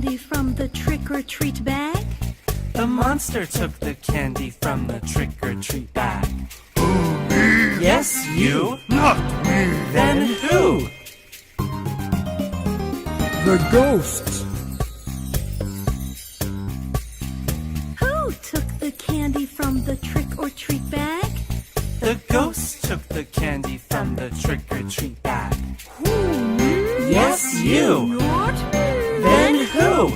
candy from the trick-or-treat bag? The monster took the candy from the trick-or-treat bag. Yes, you. Not me. Then who? The ghost. Who took the candy from the trick-or-treat bag? The ghost took the candy from the trick-or-treat bag. Who, me? Yes, you. Not me. Then who?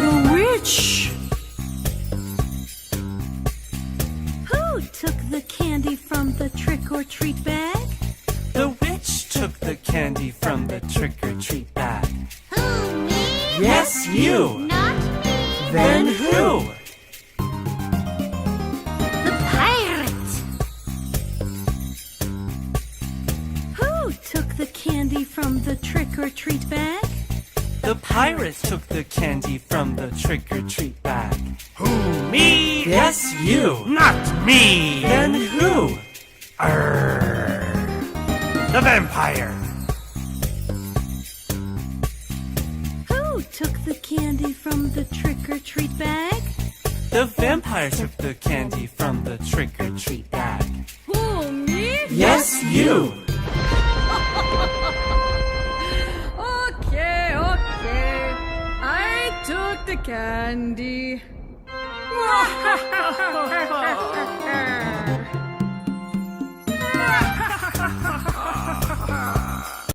The witch. Who took the candy from the trick-or-treat bag? The witch took the candy from the trick-or-treat bag. Who, me? Yes, you. Not me. Then who? The pirate. Who took the candy from the trick-or-treat bag? The pirate took the candy from the trick-or-treat bag. Who, me? Yes, you. Not me. Then who? The vampire. Who took the candy from the trick-or-treat bag? The vampire took the candy from the trick-or-treat bag. Who, me? Yes, you. Okay. I took the candy.